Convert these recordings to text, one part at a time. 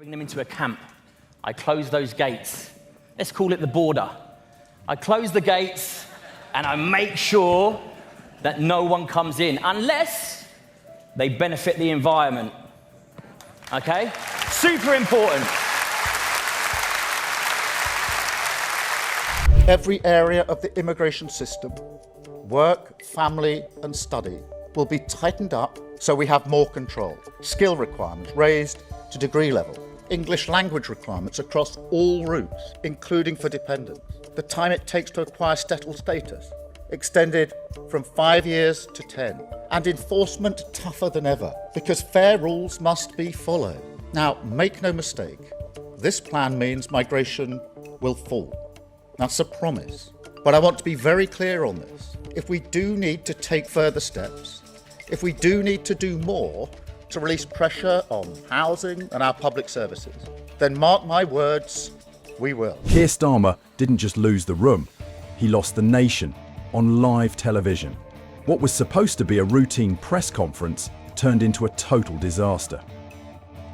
Bring them into a camp. I close those gates. Let's call it the border. I close the gates and I make sure that no one comes in unless they benefit the environment. Okay? Super important. Every area of the immigration system, work, family and study, will be tightened up so we have more control. Skill requirements raised to degree level. English language requirements across all routes, including for dependents. The time it takes to acquire settled status extended from 5 years to 10. And enforcement tougher than ever, because fair rules must be followed. Now, make no mistake, this plan means migration will fall. That's a promise. But I want to be very clear on this. If we do need to take further steps, if we do need to do more to release pressure on housing and our public services, then mark my words, we will. Keir Starmer didn't just lose the room, he lost the nation on live television. What was supposed to be a routine press conference turned into a total disaster.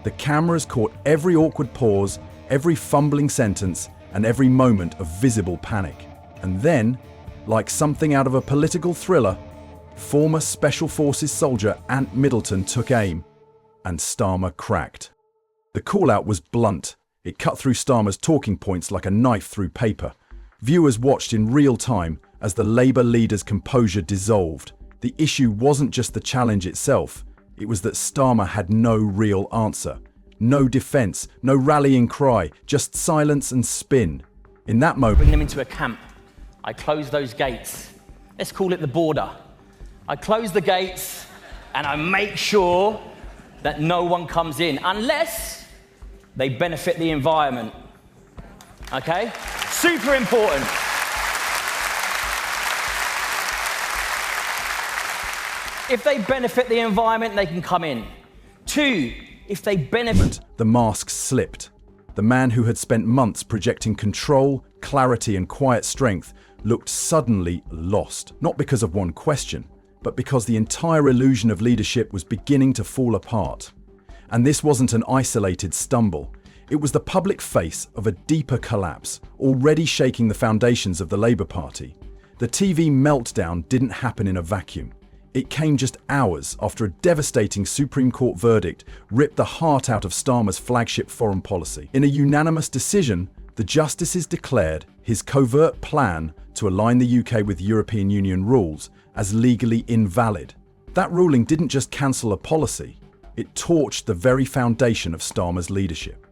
The cameras caught every awkward pause, every fumbling sentence, and every moment of visible panic. And then, like something out of a political thriller, former Special Forces soldier Ant Middleton took aim, and Starmer cracked. The call-out was blunt. It cut through Starmer's talking points like a knife through paper. Viewers watched in real time as the Labour leader's composure dissolved. The issue wasn't just the challenge itself, it was that Starmer had no real answer. No defence, no rallying cry, just silence and spin. In that moment, bring them into a camp. I close those gates. Let's call it the border. I close the gates and I make sure that no one comes in unless they benefit the environment. Okay? Super important. If they benefit the environment, they can come in. 2, if they benefit... The mask slipped. The man who had spent months projecting control, clarity and quiet strength looked suddenly lost. Not because of one question, but because the entire illusion of leadership was beginning to fall apart. And this wasn't an isolated stumble. It was the public face of a deeper collapse, already shaking the foundations of the Labour Party. The TV meltdown didn't happen in a vacuum. It came just hours after a devastating Supreme Court verdict ripped the heart out of Starmer's flagship foreign policy. In a unanimous decision, the justices declared his covert plan to align the UK with European Union rules as legally invalid. That ruling didn't just cancel a policy, it torched the very foundation of Starmer's leadership.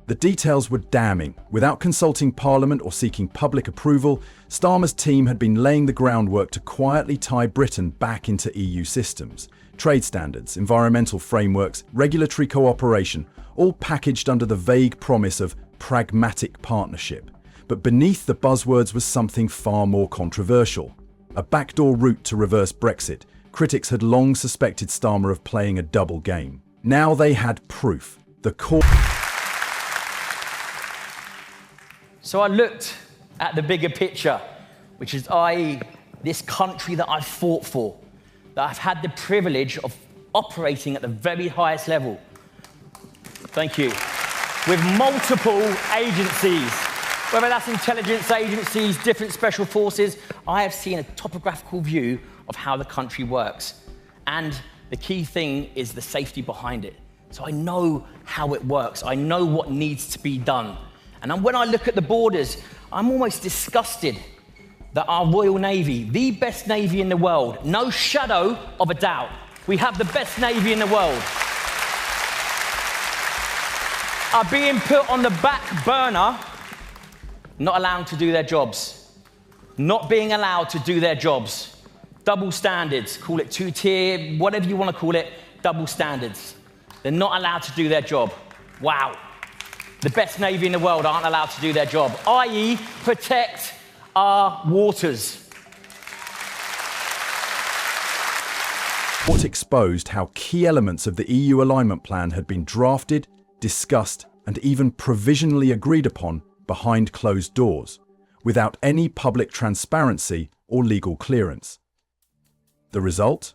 The details were damning. Without consulting Parliament or seeking public approval, Starmer's team had been laying the groundwork to quietly tie Britain back into EU systems. Trade standards, environmental frameworks, regulatory cooperation, all packaged under the vague promise of pragmatic partnership. But beneath the buzzwords was something far more controversial. A backdoor route to reverse Brexit. Critics had long suspected Starmer of playing a double game. Now they had proof. The court... So I looked at the bigger picture, which is this country that I've fought for, that I've had the privilege of operating at the very highest level. Thank you. With multiple agencies, whether that's intelligence agencies, different special forces, I have seen a topographical view of how the country works. And the key thing is the safety behind it. So I know how it works. I know what needs to be done. And when I look at the borders, I'm almost disgusted that our Royal Navy, the best Navy in the world, no shadow of a doubt, we have the best Navy in the world, are being put on the back burner, not allowed to do their jobs. Not being allowed to do their jobs. Double standards, call it two-tier, whatever you want to call it, double standards. They're not allowed to do their job. Wow. The best Navy in the world aren't allowed to do their job, i.e. protect our waters. What exposed how key elements of the EU alignment plan had been drafted, discussed, and even provisionally agreed upon behind closed doors, without any public transparency or legal clearance. The result?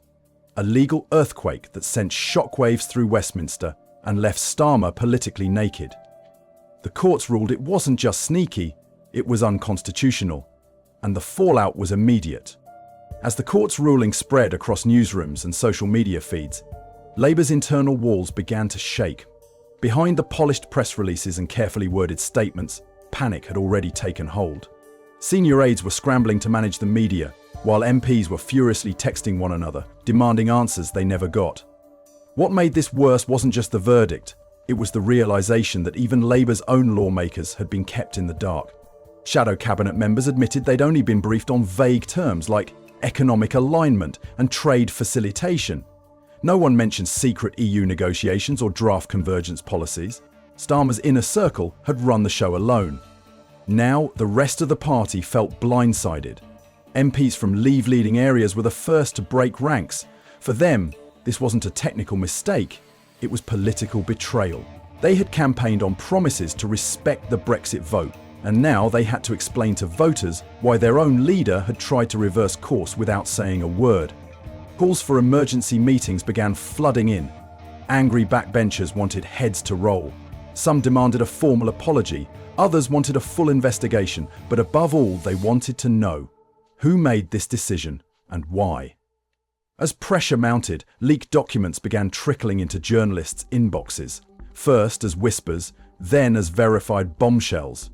A legal earthquake that sent shockwaves through Westminster and left Starmer politically naked. The courts ruled it wasn't just sneaky, it was unconstitutional, and the fallout was immediate. As the court's ruling spread across newsrooms and social media feeds, Labour's internal walls began to shake. Behind the polished press releases and carefully worded statements, panic had already taken hold. Senior aides were scrambling to manage the media, while MPs were furiously texting one another, demanding answers they never got. What made this worse wasn't just the verdict, it was the realisation that even Labour's own lawmakers had been kept in the dark. Shadow cabinet members admitted they'd only been briefed on vague terms like economic alignment and trade facilitation. No one mentioned secret EU negotiations or draft convergence policies. Starmer's inner circle had run the show alone. Now, the rest of the party felt blindsided. MPs from Leave-leading areas were the first to break ranks. For them, this wasn't a technical mistake, it was political betrayal. They had campaigned on promises to respect the Brexit vote, and now they had to explain to voters why their own leader had tried to reverse course without saying a word. Calls for emergency meetings began flooding in. Angry backbenchers wanted heads to roll. Some demanded a formal apology, others wanted a full investigation, but above all, they wanted to know who made this decision and why. As pressure mounted, leaked documents began trickling into journalists' inboxes, first as whispers, then as verified bombshells.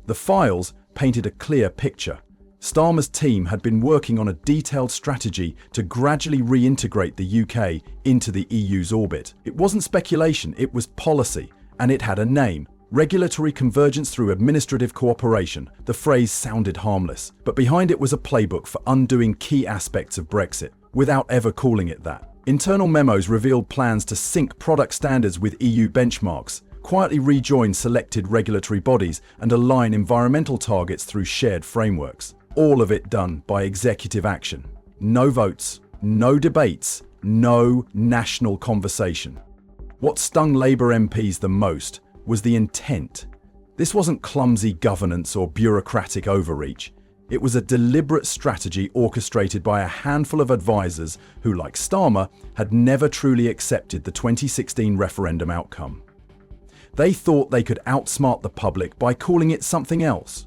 The files painted a clear picture. Starmer's team had been working on a detailed strategy to gradually reintegrate the UK into the EU's orbit. It wasn't speculation, it was policy, and it had a name: regulatory convergence through administrative cooperation. The phrase sounded harmless, but behind it was a playbook for undoing key aspects of Brexit, without ever calling it that. Internal memos revealed plans to sync product standards with EU benchmarks, quietly rejoin selected regulatory bodies, and align environmental targets through shared frameworks. All of it done by executive action. No votes, no debates, no national conversation. What stung Labour MPs the most was the intent. This wasn't clumsy governance or bureaucratic overreach. It was a deliberate strategy orchestrated by a handful of advisors who, like Starmer, had never truly accepted the 2016 referendum outcome. They thought they could outsmart the public by calling it something else.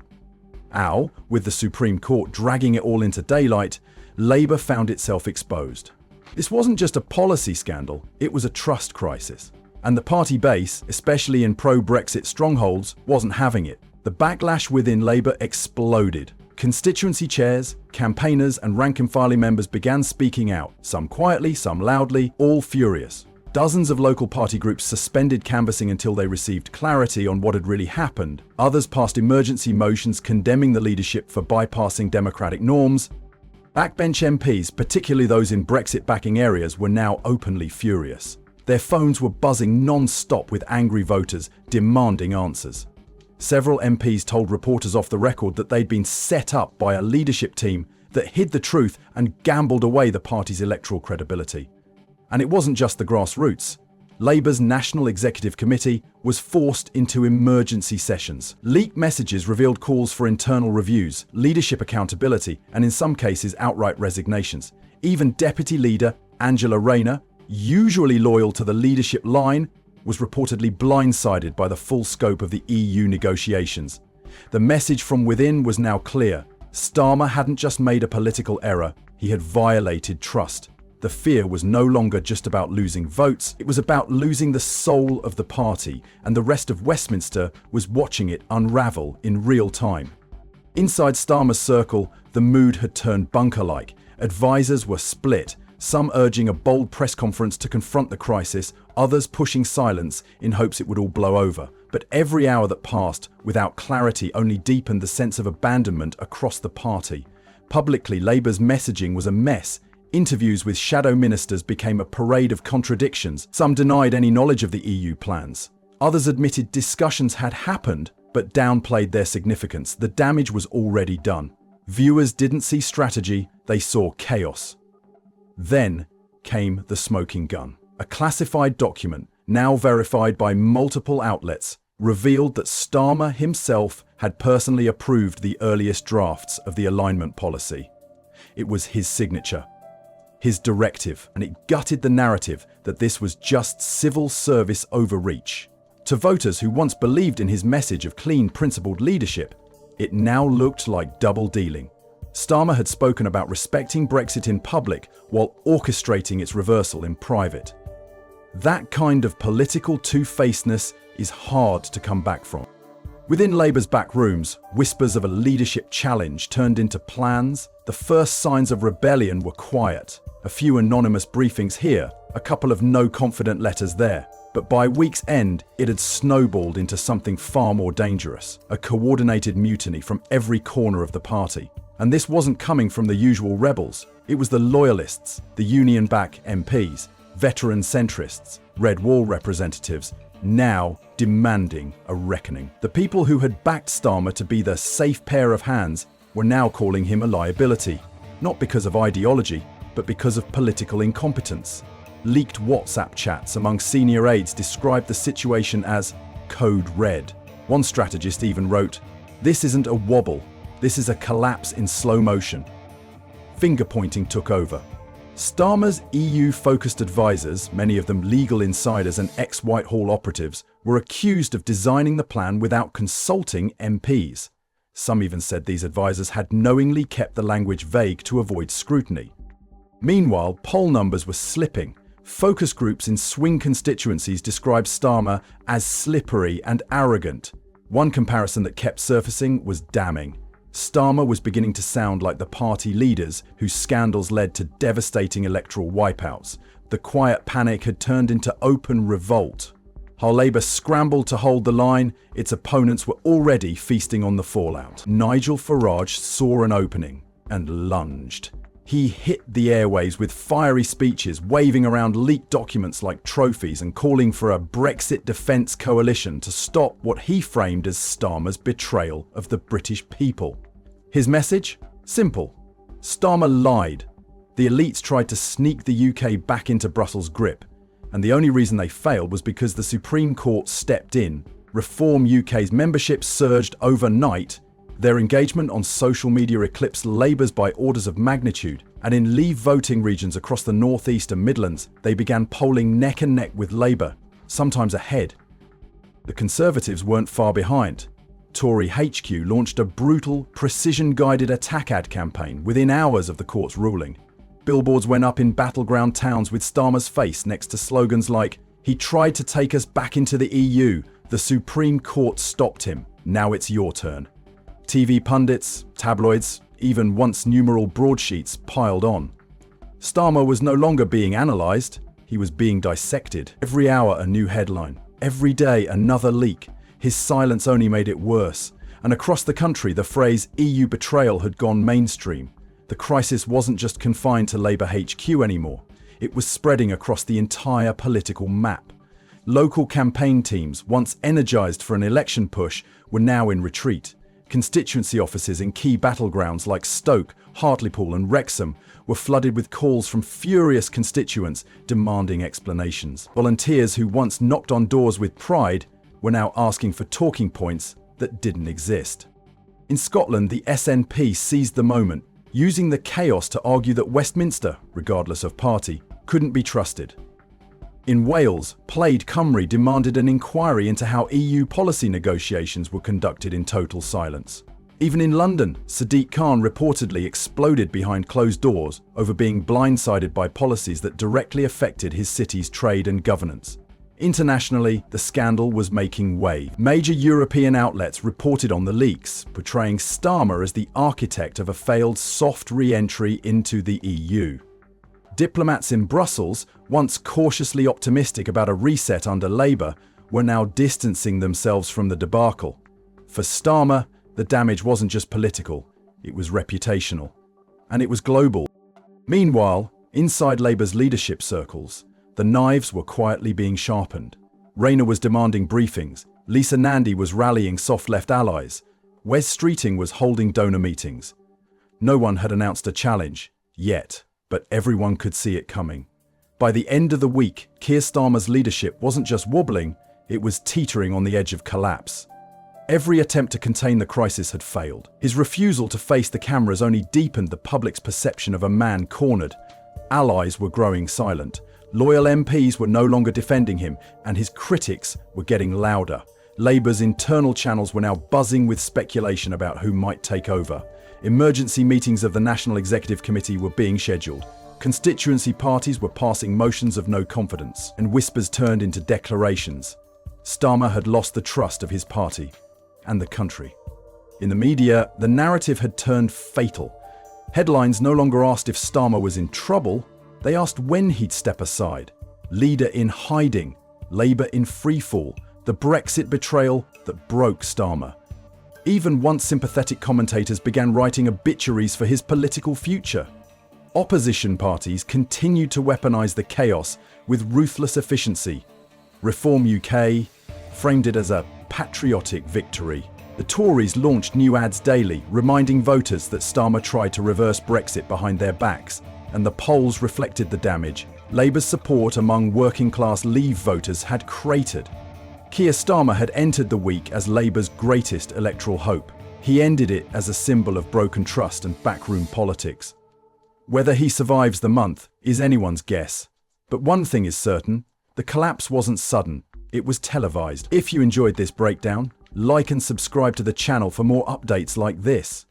With the Supreme Court dragging it all into daylight, Labour found itself exposed. This wasn't just a policy scandal, it was a trust crisis. And the party base, especially in pro-Brexit strongholds, wasn't having it. The backlash within Labour exploded. Constituency chairs, campaigners and rank-and-file members began speaking out, some quietly, some loudly, all furious. Dozens of local party groups suspended canvassing until they received clarity on what had really happened. Others passed emergency motions condemning the leadership for bypassing democratic norms. Backbench MPs, particularly those in Brexit-backing areas, were now openly furious. Their phones were buzzing non-stop with angry voters demanding answers. Several MPs told reporters off the record that they'd been set up by a leadership team that hid the truth and gambled away the party's electoral credibility. And it wasn't just the grassroots. Labour's National Executive Committee was forced into emergency sessions. Leaked messages revealed calls for internal reviews, leadership accountability, and in some cases outright resignations. Even Deputy Leader Angela Rayner, usually loyal to the leadership line, was reportedly blindsided by the full scope of the EU negotiations. The message from within was now clear. Starmer hadn't just made a political error, he had violated trust. The fear was no longer just about losing votes, it was about losing the soul of the party, and the rest of Westminster was watching it unravel in real time. Inside Starmer's circle, the mood had turned bunker-like. Advisors were split, some urging a bold press conference to confront the crisis, others pushing silence in hopes it would all blow over. But every hour that passed without clarity only deepened the sense of abandonment across the party. Publicly, Labour's messaging was a mess. Interviews with shadow ministers became a parade of contradictions. Some denied any knowledge of the EU plans. Others admitted discussions had happened, but downplayed their significance. The damage was already done. Viewers didn't see strategy, they saw chaos. Then came the smoking gun. A classified document, now verified by multiple outlets, revealed that Starmer himself had personally approved the earliest drafts of the alignment policy. It was his signature. his directive, and it gutted the narrative that this was just civil service overreach. To voters who once believed in his message of clean, principled leadership, it now looked like double dealing. Starmer had spoken about respecting Brexit in public while orchestrating its reversal in private. That kind of political two-facedness is hard to come back from. Within Labour's back rooms, whispers of a leadership challenge turned into plans. The first signs of rebellion were quiet. A few anonymous briefings here, a couple of no-confident letters there. But by week's end, it had snowballed into something far more dangerous, a coordinated mutiny from every corner of the party. And this wasn't coming from the usual rebels. It was the loyalists, the union-backed MPs, veteran centrists, Red Wall representatives, now demanding a reckoning. The people who had backed Starmer to be the safe pair of hands were now calling him a liability, not because of ideology, but because of political incompetence. Leaked WhatsApp chats among senior aides described the situation as code red. One strategist even wrote, "This isn't a wobble, this is a collapse in slow motion." Finger-pointing took over. Starmer's EU-focused advisors, many of them legal insiders and ex-Whitehall operatives, were accused of designing the plan without consulting MPs. Some even said these advisors had knowingly kept the language vague to avoid scrutiny. Meanwhile, poll numbers were slipping. Focus groups in swing constituencies described Starmer as slippery and arrogant. One comparison that kept surfacing was damning. Starmer was beginning to sound like the party leaders whose scandals led to devastating electoral wipeouts. The quiet panic had turned into open revolt. While Labour scrambled to hold the line, its opponents were already feasting on the fallout. Nigel Farage saw an opening and lunged. He hit the airwaves with fiery speeches, waving around leaked documents like trophies and calling for a Brexit defence coalition to stop what he framed as Starmer's betrayal of the British people. His message? Simple. Starmer lied. The elites tried to sneak the UK back into Brussels' grip, and the only reason they failed was because the Supreme Court stepped in. Reform UK's membership surged overnight. Their engagement on social media eclipsed Labour's by orders of magnitude, and in Leave voting regions across the North East and Midlands, they began polling neck and neck with Labour, sometimes ahead. The Conservatives weren't far behind. Tory HQ launched a brutal, precision-guided attack ad campaign within hours of the court's ruling. Billboards went up in battleground towns with Starmer's face next to slogans like, "He tried to take us back into the EU. The Supreme Court stopped him. Now it's your turn." TV pundits, tabloids, even once numeral broadsheets piled on. Starmer was no longer being analysed, he was being dissected. Every hour a new headline, every day another leak. His silence only made it worse, and across the country the phrase EU betrayal had gone mainstream. The crisis wasn't just confined to Labour HQ anymore, it was spreading across the entire political map. Local campaign teams, once energised for an election push, were now in retreat. Constituency offices in key battlegrounds like Stoke, Hartlepool and Wrexham were flooded with calls from furious constituents demanding explanations. Volunteers who once knocked on doors with pride were now asking for talking points that didn't exist. In Scotland, the SNP seized the moment, using the chaos to argue that Westminster, regardless of party, couldn't be trusted. In Wales, Plaid Cymru demanded an inquiry into how EU policy negotiations were conducted in total silence. Even in London, Sadiq Khan reportedly exploded behind closed doors over being blindsided by policies that directly affected his city's trade and governance. Internationally, the scandal was making waves. Major European outlets reported on the leaks, portraying Starmer as the architect of a failed soft re-entry into the EU. Diplomats in Brussels, once cautiously optimistic about a reset under Labour, were now distancing themselves from the debacle. For Starmer, the damage wasn't just political, it was reputational. And it was global. Meanwhile, inside Labour's leadership circles, the knives were quietly being sharpened. Rayner was demanding briefings, Lisa Nandy was rallying soft-left allies, Wes Streeting was holding donor meetings. No one had announced a challenge, yet. But everyone could see it coming. By the end of the week, Keir Starmer's leadership wasn't just wobbling, it was teetering on the edge of collapse. Every attempt to contain the crisis had failed. His refusal to face the cameras only deepened the public's perception of a man cornered. allies were growing silent. Loyal MPs were no longer defending him, and his critics were getting louder. Labour's internal channels were now buzzing with speculation about who might take over. Emergency meetings of the National Executive Committee were being scheduled. Constituency parties were passing motions of no confidence, and whispers turned into declarations. Starmer had lost the trust of his party and the country. In the media, the narrative had turned fatal. Headlines no longer asked if Starmer was in trouble, they asked when he'd step aside. Leader in hiding, Labour in freefall, the Brexit betrayal that broke Starmer. Even once sympathetic commentators began writing obituaries for his political future. Opposition parties continued to weaponise the chaos with ruthless efficiency. Reform UK framed it as a patriotic victory. The Tories launched new ads daily, reminding voters that Starmer tried to reverse Brexit behind their backs, and the polls reflected the damage. Labour's support among working-class Leave voters had cratered. Keir Starmer had entered the week as Labour's greatest electoral hope. He ended it as a symbol of broken trust and backroom politics. Whether he survives the month is anyone's guess. But one thing is certain, the collapse wasn't sudden, it was televised. If you enjoyed this breakdown, like and subscribe to the channel for more updates like this.